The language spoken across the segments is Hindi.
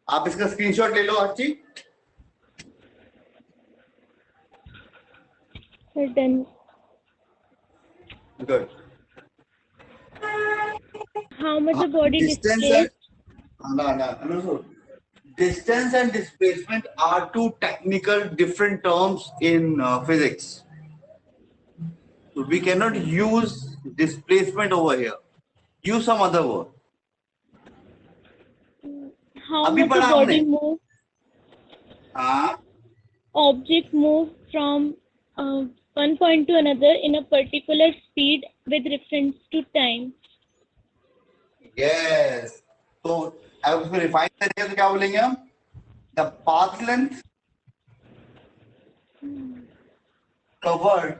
आप इसका स्क्रीनशॉट ले लो आची। Done. Good. How much the body distance displaced? distance and displacement are two technical different terms in physics. So we cannot use displacement over here. Use some other word. How अभी much the पढ़ा body हमने। move? हाँ, Object move from one point to another in a particular speed with reference to time. yes. तो अब उसको रिफाइन करेंगे तो क्या बोलेंगे हम? The path length covered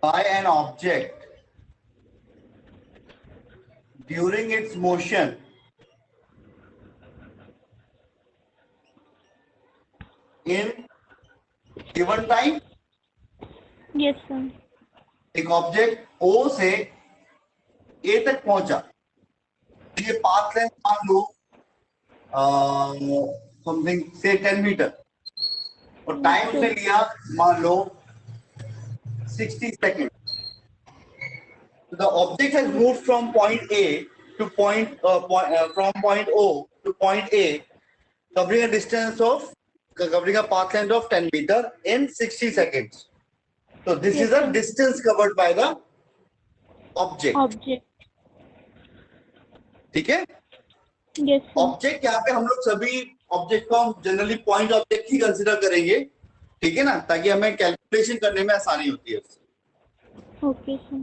by an object during its motion in given time. Yes, sir. एक ऑब्जेक्ट O से A तक पहुंचा, ये पाथ लेंथ मान लो समथिंग से 10 मीटर और टाइम उसने लिया मान लो 60 second. The object has moved from point A to from point O to point A, covering a path length of 10 meter in 60 seconds. So this Yes, is a sir. distance covered by the object. Object. ठीक है? Yes, sir. ऑब्जेक्ट यहाँ पे हम लोग सभी ऑब्जेक्ट को हम जनरली पॉइंट ऑब्जेक्ट ही कंसिडर करेंगे, ठीक है ना, ताकि हमें कैलकुलेशन करने में आसानी होती है। Okay, sir.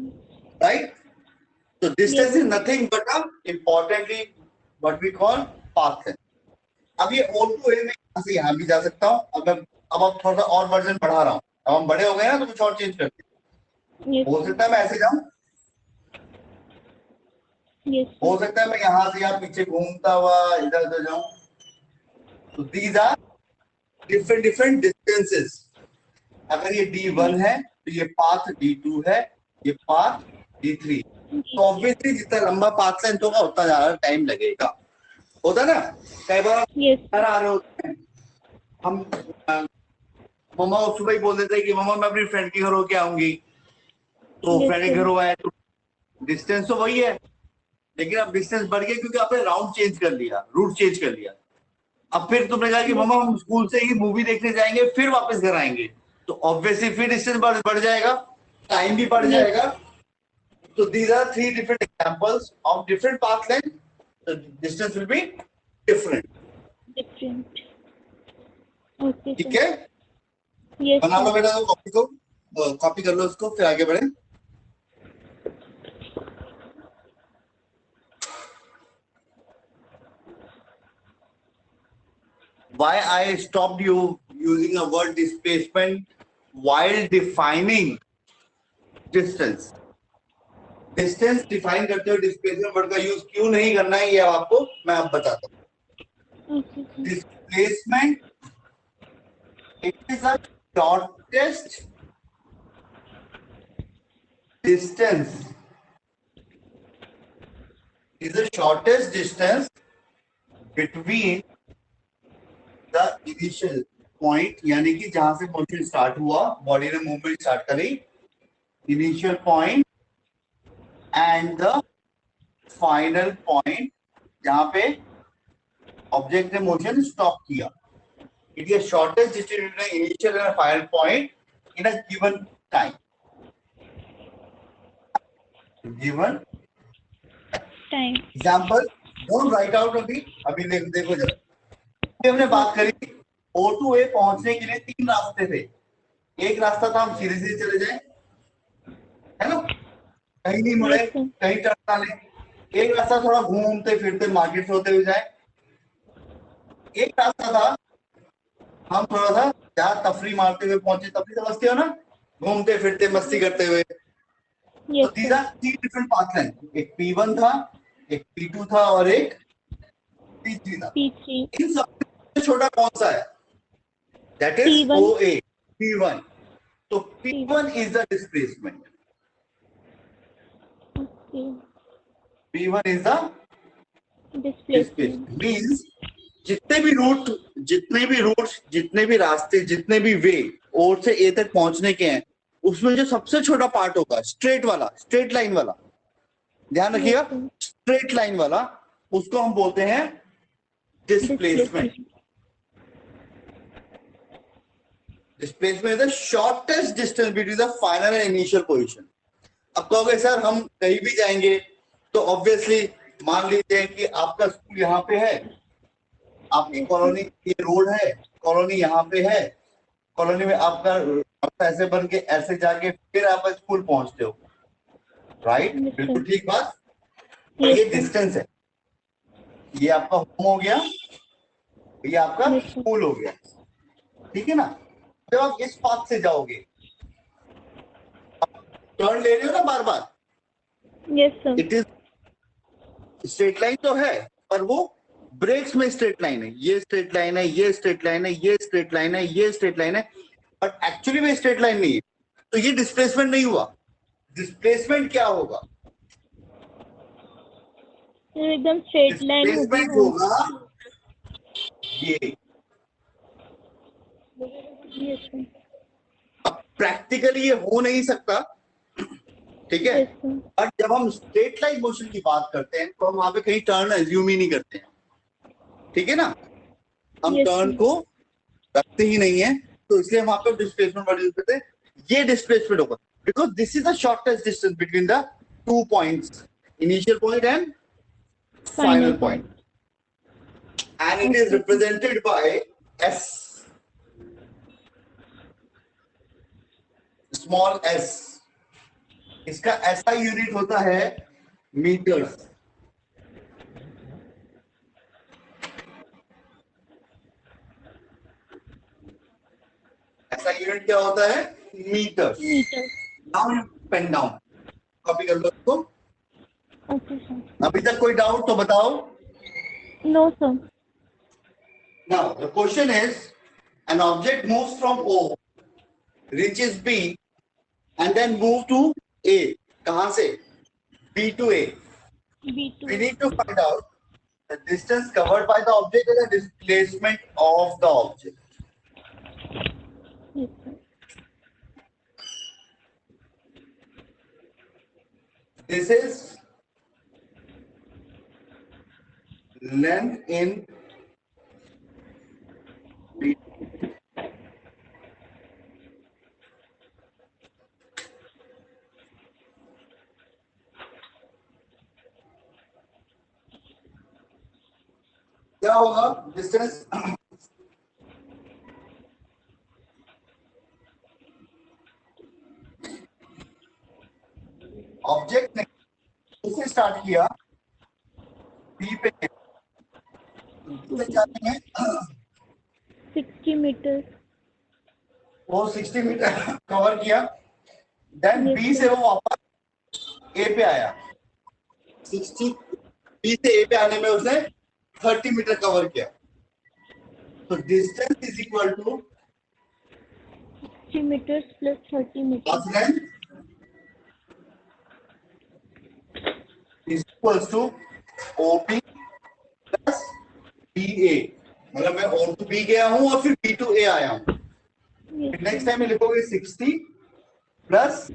Right? So distance Yes. is nothing but importantly what we call path length. अब ये O2A में यहाँ से यहाँ भी जा सकता हूँ। अब थोड़ा सा और वर्जन बढ़ा रहा हूँ। अब हम बड़े हो गए ना तो कुछ और चेंज करते हैं। Yes. हो सकता है मैं ऐसे जाऊँ, Yes. हो सकता है मैं यहाँ से यहाँ पीछे घूमता हुआ इधर उधर जाऊँ। तो these are different distances. अगर ये D1 है तो ये पाथ D2 है, ये पाथ D3। तो ऑब्वियसली जितना लंबा पाथ लेंथ होगा उतना ज्यादा टाइम लगेगा, होता ना। कई बार Yes. घर आ रहे होते हैं हम, मम्मा सुबह ही बोल देते हैं कि मम्मा मैं अपनी फ्रेंड के घर होके आऊंगी, तो Yes, फ्रेंड के sir. घर आए तो डिस्टेंस तो वही है, लेकिन अब डिस्टेंस बढ़ गया क्योंकि आपने राउंड चेंज कर लिया, रूट चेंज कर लिया। अब फिर तुमने कहा कि मम्मा हम स्कूल से ही मूवी देखने जाएंगे फिर वापस घर आएंगे, तो ऑब्वियसली फिर डिस्टेंस बढ़ जाएगा, टाइम भी बढ़ Yes. जाएगा। So these are three different examples of different path length. The distance will be different. Different. Okay, ठीक sir. है? Yes, बना लो sir. बेटा कॉपी को, कॉपी कर लो उसको, फिर आगे बढ़े। Why I stopped you using a word displacement while defining distance? Distance define करते हुए डिस्प्लेसमेंट वर्ड का यूज क्यों नहीं करना है ये आपको मैं अब बताता हूँ। Okay, sir. Displacement it is the shortest distance, is the shortest distance between the initial point, यानी कि जहां से मोशन स्टार्ट हुआ, बॉडी ने मूवमेंट स्टार्ट करी, initial point and the final point जहां पे ऑब्जेक्ट ने मोशन स्टॉप किया। It is shortest distance between initial and final point in a given time, given Time. Example. Don't write out अभी देखो जरा, हमने बात करी थी O2A पहुंचने के लिए तीन रास्ते थे। एक रास्ता था हम सीधे सीधे चले जाएं, है ना, कहीं नहीं मुड़े, Yes, sir. कहीं टर्न ना ले। एक रास्ता थोड़ा घूमते फिरते मार्केट से होते हुए जाए। एक रास्ता था हम थोड़ा सा जहाँ तफरी मारते हुए पहुंचे, तफरी समझते हो ना, घूमते फिरते मस्ती करते हुए। Yes, तो these sir. are three different path length, एक P1 था, एक P2 था और एक P3 था। P3. इन सबसे छोटा कौन सा है? That is P1. OA, P1. तो P1 is the displacement. Okay. P1 is the Displacement. Means जितने भी रूट जितने भी रास्ते जितने भी वे ओ से ए तक पहुंचने के हैं, उसमें जो सबसे छोटा पार्ट होगा स्ट्रेट लाइन वाला, ध्यान रखिएगा, Yes, sir. स्ट्रेट लाइन वाला, उसको हम बोलते हैं displacement. Displacement is the shortest distance between the final and initial position. अब कहोगे सर हम कहीं भी जाएंगे तो ऑब्वियसली मान लीजिए कि आपका स्कूल यहाँ पे है, आपकी कॉलोनी, ये रोड है, कॉलोनी यहाँ पे है, कॉलोनी में आपका रास्ता ऐसे बन के ऐसे जाके फिर आप स्कूल पहुंचते हो, राइट? Yes, sir. बिल्कुल ठीक बात. तो Yes, ये sir. डिस्टेंस है, ये आपका होम हो गया, ये आपका Yes, sir. स्कूल हो गया, ठीक है ना? जब आप इस पाथ से जाओगे, टर्न ले रहे हो ना बार बार, Yes, sir. It is straight line तो है, पर वो ब्रेक्स में स्ट्रेट लाइन है, ये स्ट्रेट लाइन है, ये स्ट्रेट लाइन है, ये स्ट्रेट लाइन है, ये स्ट्रेट लाइन है, बट एक्चुअली में स्ट्रेट लाइन नहीं है. तो ये डिस्प्लेसमेंट नहीं हुआ. डिस्प्लेसमेंट क्या होगा? तो एकदम स्ट्रेट लाइन डिस्प्लेसमेंट होगी. होगा ये. Yes, sir. अब प्रैक्टिकली ये हो नहीं सकता, ठीक है? Yes, sir. और जब हम स्ट्रेट लाइन मोशन की बात करते हैं तो हम वहां पे कहीं टर्न एज्यूम ही नहीं करते हैं, ठीक है ना? हम Yes, टर्न sir. को रखते ही नहीं है, तो इसलिए हम वहां पे डिस्प्लेसमेंट वर्ड यूज करते हैं. ये डिस्प्लेसमेंट होगा because this is the shortest distance between the two points, initial point and final Final point, and it is represented by S, small S. इसका ऐसा यूनिट होता है मीटर्स. ऐसा यूनिट क्या होता है? Meters. Meter. Now pen down, copy कर लो इसको. Okay, sir. अभी तक कोई डाउट तो बताओ. No, sir. Now the question is, an object moves from O, reaches B, and then move to A. कहां से? B to A. B2. We need to find out the distance covered by the object and the displacement of the object. Yes, sir. This is length in B. क्या होगा डिस्टेंस? ऑब्जेक्ट ने उसे स्टार्ट किया बी पे, जाते हैं 60 meters. वो 60 मीटर कवर किया, देन Yes, बी sir. से वो वापस ए पे आया. 60 बी से ए पे आने में उसने 30 मीटर कवर किया. तो distance is equal to 60 meters plus 30 meters. Length is equal to OP plus B A. मतलब मैं ओ टू बी गया हूं और फिर बी टू ए आया हूं. Yes, नेक्स्ट टाइम में लिखोगे 60 प्लस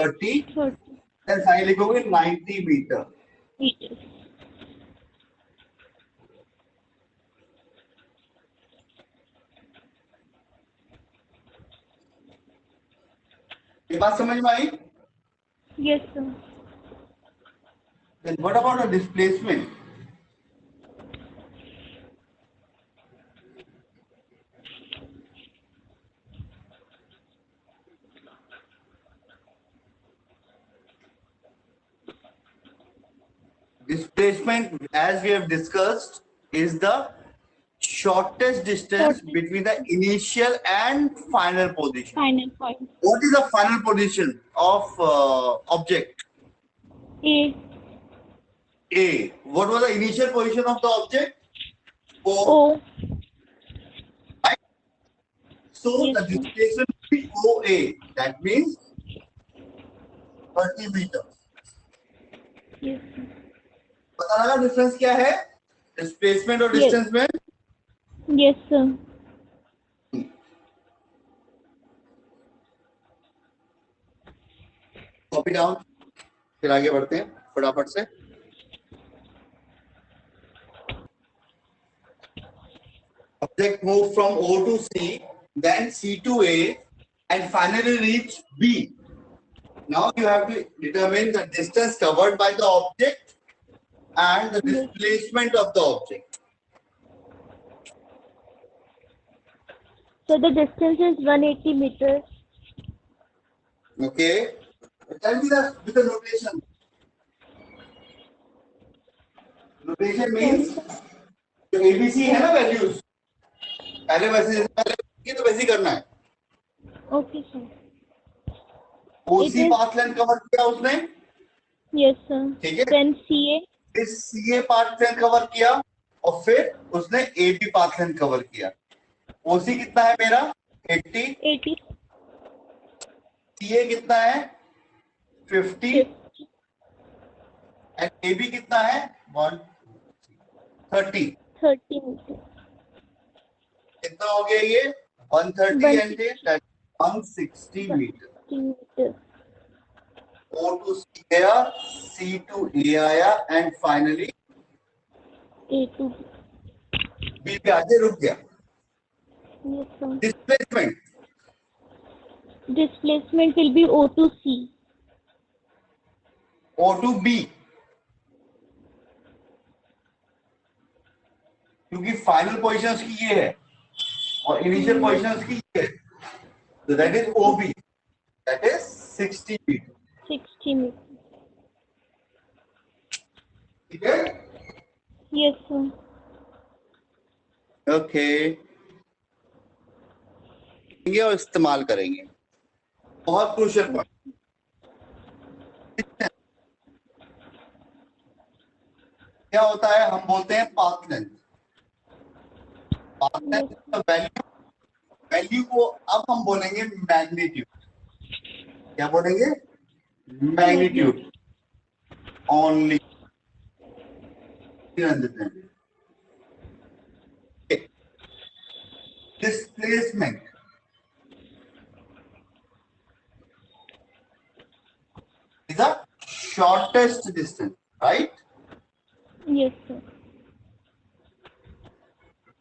30, 30 देन फाइनल लिखोगे 90 मीटर. meters. ये बात समझ में आई? Yes, sir. Then what about the displacement? Displacement, as we have discussed, is the shortest distance between the initial and final position. Final point. What is the final position of object? A. A. What was the initial position of the object? O. O. Right? So Yes, the sir. displacement will be OA. That means 30 meters. Yes, sir. पता लगा डिफरेंस क्या है? डिस्प्लेसमेंट और Yes. डिस्टेंस में Yes, sir. कॉपी डाउन, फिर आगे बढ़ते हैं फटाफट से। Object move from O to C, then C to A, and finally reach B. Now you have to determine the distance covered by the object and the Yes. displacement of the object. So the distance is 180 meters. Okay. Tell me that with the notation. Notation means जो ABC है ना वैल्यूज, पहले वैसे जैसे पहले की तो वैसे ही करना है। Okay, sir. OC It is- path length cover किया उसने, Yes, sir. ठीक है। Then CA. फिर CA पाथ लेंथ कवर किया और फिर उसने AB पाथ लेंथ कवर किया। OC कितना है मेरा 80, 80. CA कितना है 50 एंड AB कितना है 130। 30 meters. कितना हो गया ये 130 and 160 metre. 60 meters. O to C गया, C to A आया and finally A to B. B पे आके रुक गया। Yes, sir. Displacement Displacement will be O to C. O to B, क्योंकि फाइनल पोजीशंस की ये है और इनिशियल पोजीशंस की ये है, तो that is OB, that is 60 feet. 60 meters. ठीक है, Yes, sir. ओके। और इस्तेमाल करेंगे, बहुत क्रूशियल पॉइंट। क्या होता है, हम बोलते हैं path length. Path length value, value को अब हम बोलेंगे मैग्नीट्यूड। क्या बोलेंगे, magnitude only. Displacement is the shortest distance, right? Yes, sir.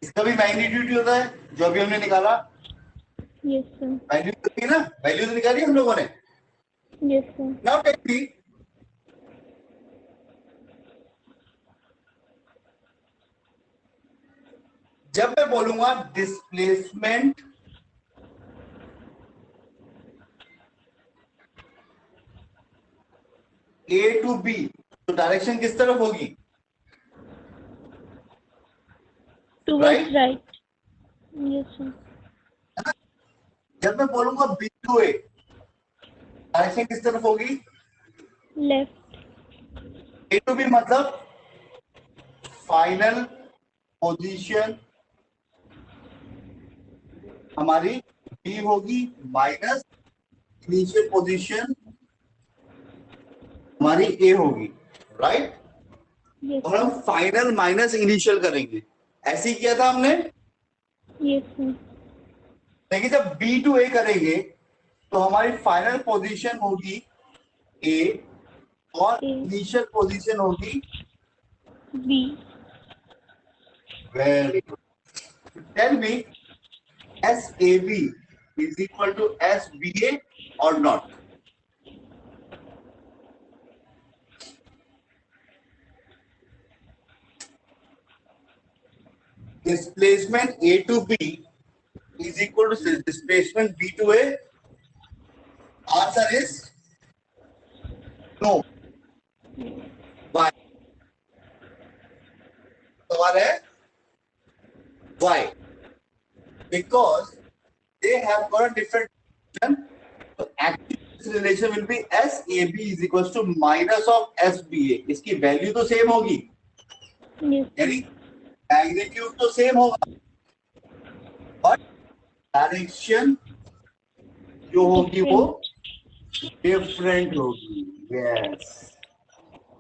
इसका भी मैग्नीट्यूड ही होता है जो अभी हमने निकाला। Yes, sir. वैल्यू तो ना, वैल्यू तो निकाली हम लोगों ने। Yes, sir. Now take me, जब मैं बोलूंगा डिस्प्लेसमेंट A टू B, तो डायरेक्शन किस तरफ होगी, Towards right. Yes, sir. जब मैं बोलूंगा B टू A, डायरेक्शन किस तरफ होगी, Left. A टू B, मतलब फाइनल पोजीशन हमारी B होगी माइनस इनिशियल पोजीशन हमारी A होगी, राइट। Yes, और हम फाइनल माइनस इनिशियल करेंगे, ऐसे ही किया था हमने। yes, sir. लेकिन जब B टू A करेंगे तो हमारी फाइनल पोजीशन होगी A और A. इनिशियल पोजीशन होगी B. Very good. Tell me, SAB is equal to SBA or not? Displacement A to B is equal to displacement B to A. Answer is no. Why? सवाल है why? Because they have got a different relation. So actually this relation will be SAB is equals to minus of SBA. इसकी वैल्यू तो सेम होगी, Yes. यानी मैग्नीट्यूड तो सेम होगा, बट डायरेक्शन जो होगी वो डिफरेंट होगी। यस,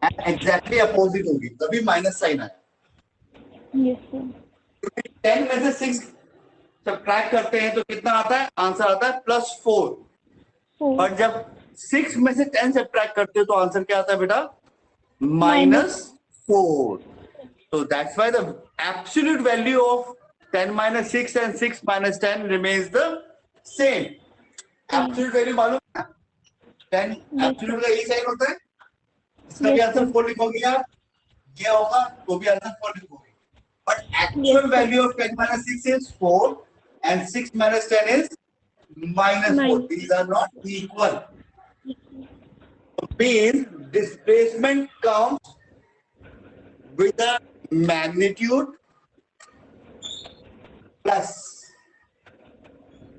एग्जैक्टली अपोजिट होगी, तभी माइनस साइन आया। Yes, sir. 10 में से 6 सब्ट्रैक्ट करते हैं तो कितना आता है? आंसर आता है +4। 4. पर जब 6 में से 10 सब्ट्रैक्ट करते हो तो आंसर क्या आता है बेटा? -4. So that's why the absolute value of 10 minus 6 and 6 minus 10 remains the same. Absolute value मालूम है? 10 absolute का यही साइन होता है। इसका भी आंसर 4 लिखोगे आप, ये होगा तो भी आंसर 4 लिखोगे। But actual value of 10 minus 6 is 4 and 6 minus 10 is -4. These are not equal. So means displacement comes with a magnitude plus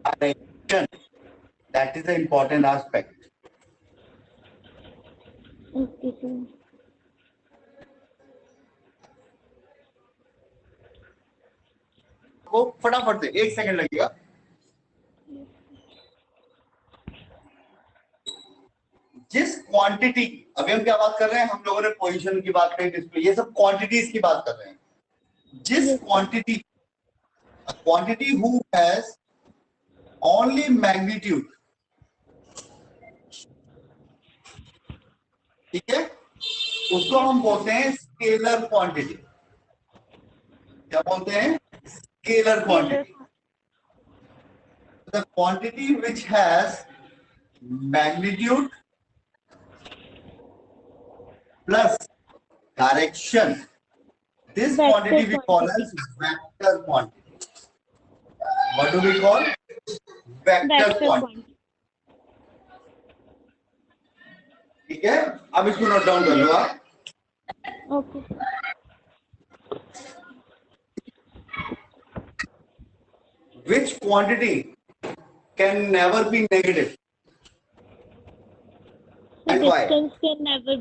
direction. That is the important aspect. Okay, sir. वो फटाफट से 1 सेकंड लगेगा। जिस क्वांटिटी, अभी हम क्या बात कर रहे हैं? हम लोगों ने पोजीशन की बात करी, डिस्प्ले, ये सब क्वांटिटीज की बात कर रहे हैं। जिस quantity, quantity who has only magnitude, ठीक है, उसको हम बोलते हैं स्केलर क्वांटिटी। क्या बोलते हैं? Scalar quantity. The quantity which has magnitude plus direction, this quantity we call as vector quantity. What do we call? Vector quantity. ठीक है, अब इसको नोट डाउन कर लो आप। Okay. Which quantity can never be negative? The And why? distance can never be